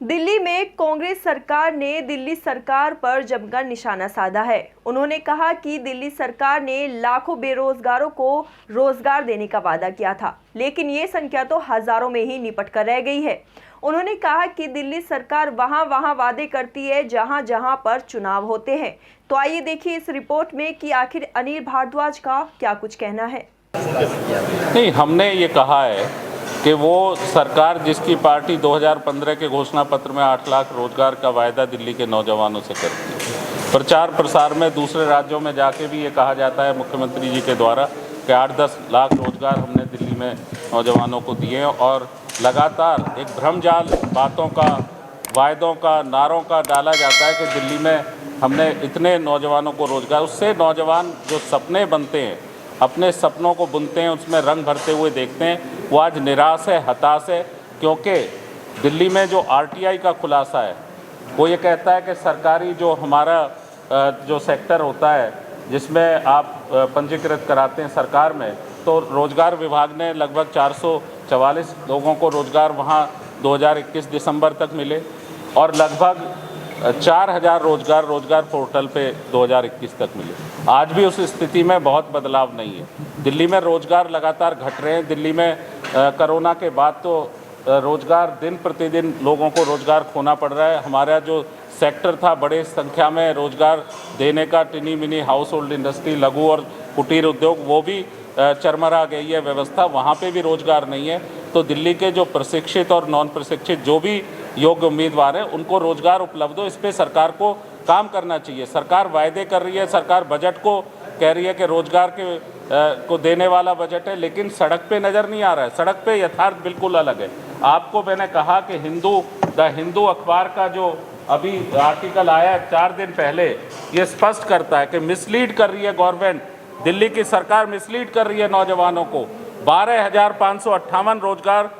दिल्ली में कांग्रेस सरकार ने दिल्ली सरकार पर जमकर निशाना साधा है। उन्होंने कहा कि दिल्ली सरकार ने लाखों बेरोजगारों को रोजगार देने का वादा किया था, लेकिन ये संख्या तो हजारों में ही निपट कर रह गई है। उन्होंने कहा कि दिल्ली सरकार वहां वादे करती है जहां जहां पर चुनाव होते हैं। तो आइए देखिए इस रिपोर्ट में कि आखिर अनिल भारद्वाज का क्या कुछ कहना है। नहीं, हमने ये कहा है कि वो सरकार जिसकी पार्टी 2015 के घोषणा पत्र में 8 लाख रोजगार का वायदा दिल्ली के नौजवानों से करती है। प्रचार प्रसार में दूसरे राज्यों में जाके भी ये कहा जाता है मुख्यमंत्री जी के द्वारा कि 8-10 लाख रोजगार हमने दिल्ली में नौजवानों को दिए, और लगातार एक भ्रमजाल बातों का, वायदों का, नारों का डाला जाता है कि दिल्ली में हमने इतने नौजवानों को रोजगार। उससे नौजवान जो सपने बनते हैं, अपने सपनों को बुनते हैं, उसमें रंग भरते हुए देखते हैं, वो आज निराश है, हताश है। क्योंकि दिल्ली में जो आरटीआई का खुलासा है, वो ये कहता है कि सरकारी जो हमारा जो सेक्टर होता है जिसमें आप पंजीकृत कराते हैं सरकार में, तो रोजगार विभाग ने लगभग 444 लोगों को रोजगार वहाँ 2021 दिसंबर तक मिले, और लगभग 4000 रोजगार पोर्टल पे 2021 तक मिले। आज भी उस स्थिति में बहुत बदलाव नहीं है। दिल्ली में रोजगार लगातार घट रहे हैं। दिल्ली में कोरोना के बाद तो रोजगार दिन प्रतिदिन लोगों को रोजगार खोना पड़ रहा है। हमारा जो सेक्टर था बड़े संख्या में रोजगार देने का, टिनी मिनी हाउस होल्ड इंडस्ट्री, लघु और कुटीर उद्योग, वो भी चरमरा गई है व्यवस्था, वहाँ पे भी रोजगार नहीं है। तो दिल्ली के जो प्रशिक्षित और नॉन प्रशिक्षित जो भी योग्य उम्मीदवार हैं उनको रोजगार उपलब्ध हो, इस पे सरकार को काम करना चाहिए। सरकार वायदे कर रही है, सरकार बजट को कह रही है कि रोजगार को देने वाला बजट है, लेकिन सड़क पे नज़र नहीं आ रहा है। सड़क पे यथार्थ बिल्कुल अलग है। आपको मैंने कहा कि द हिंदू अखबार का जो अभी आर्टिकल आया 4 दिन पहले, ये स्पष्ट करता है कि मिसलीड कर रही है गवर्नमेंट, दिल्ली की सरकार मिसलीड कर रही है नौजवानों को। 12,558 रोजगार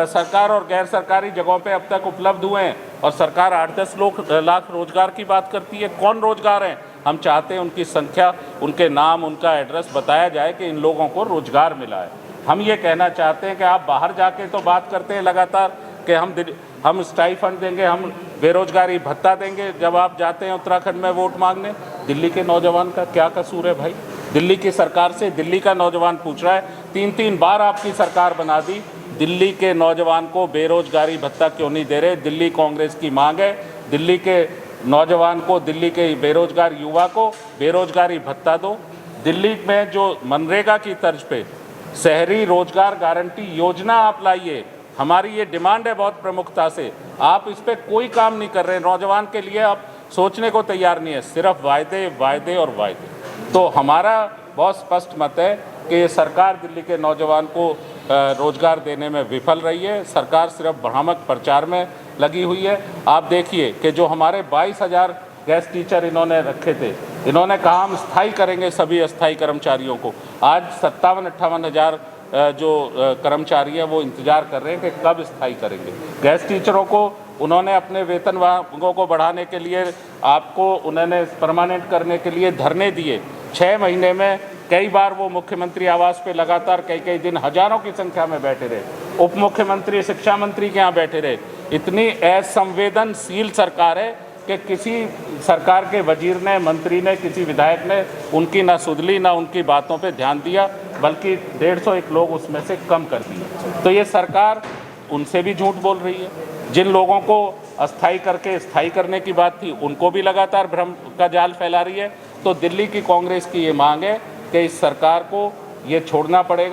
सरकार और गैर सरकारी जगहों पे अब तक उपलब्ध हुए हैं, और सरकार 8-10 लाख रोजगार की बात करती है। कौन रोजगार हैं? हम चाहते हैं उनकी संख्या, उनके नाम, उनका एड्रेस बताया जाए कि इन लोगों को रोजगार मिला है। हम ये कहना चाहते हैं कि आप बाहर जाके तो बात करते हैं लगातार कि हम स्टाइफंड देंगे, हम बेरोजगारी भत्ता देंगे। जब आप जाते हैं उत्तराखंड में वोट मांगने, दिल्ली के नौजवान का क्या कसूर है भाई? दिल्ली की सरकार से दिल्ली का नौजवान पूछ रहा है, 3-3 बार आपकी सरकार बना दी, दिल्ली के नौजवान को बेरोजगारी भत्ता क्यों नहीं दे रहे? दिल्ली कांग्रेस की मांग है, दिल्ली के नौजवान को, दिल्ली के बेरोजगार युवा को बेरोजगारी भत्ता दो। दिल्ली में जो मनरेगा की तर्ज पे शहरी रोजगार गारंटी योजना आप लाइए, हमारी ये डिमांड है बहुत प्रमुखता से। आप इस पर कोई काम नहीं कर रहे, नौजवान के लिए आप सोचने को तैयार नहीं है, सिर्फ वायदे वायदे और वायदे। तो हमारा बहुत स्पष्ट मत है कि ये सरकार दिल्ली के नौजवान को रोजगार देने में विफल रही है। सरकार सिर्फ भ्रामक प्रचार में लगी हुई है। आप देखिए कि जो हमारे 22,000 गेस्ट टीचर इन्होंने रखे थे, इन्होंने कहा हम स्थायी करेंगे सभी अस्थायी कर्मचारियों को। आज 57-58 हज़ार जो कर्मचारी हैं वो इंतजार कर रहे हैं कि कब स्थायी करेंगे। गेस्ट टीचरों को उन्होंने अपने वेतन को बढ़ाने के लिए, आपको उन्होंने परमानेंट करने के लिए धरने दिए। 6 महीने में कई बार वो मुख्यमंत्री आवास पे लगातार कई दिन हजारों की संख्या में बैठे रहे। उप मुख्यमंत्री, शिक्षा मंत्री के यहाँ बैठे रहे। इतनी असंवेदनशील सरकार है कि किसी सरकार के वजीर ने, मंत्री ने, किसी विधायक ने उनकी ना सुधली, ना उनकी बातों पे ध्यान दिया, बल्कि 150 लोग उसमें से कम कर दिए। तो ये सरकार उनसे भी झूठ बोल रही है। जिन लोगों को अस्थायी करके स्थायी करने की बात थी, उनको भी लगातार भ्रम का जाल फैला रही है। तो दिल्ली की कांग्रेस की ये मांग है कि इस सरकार को ये छोड़ना पड़ेगा।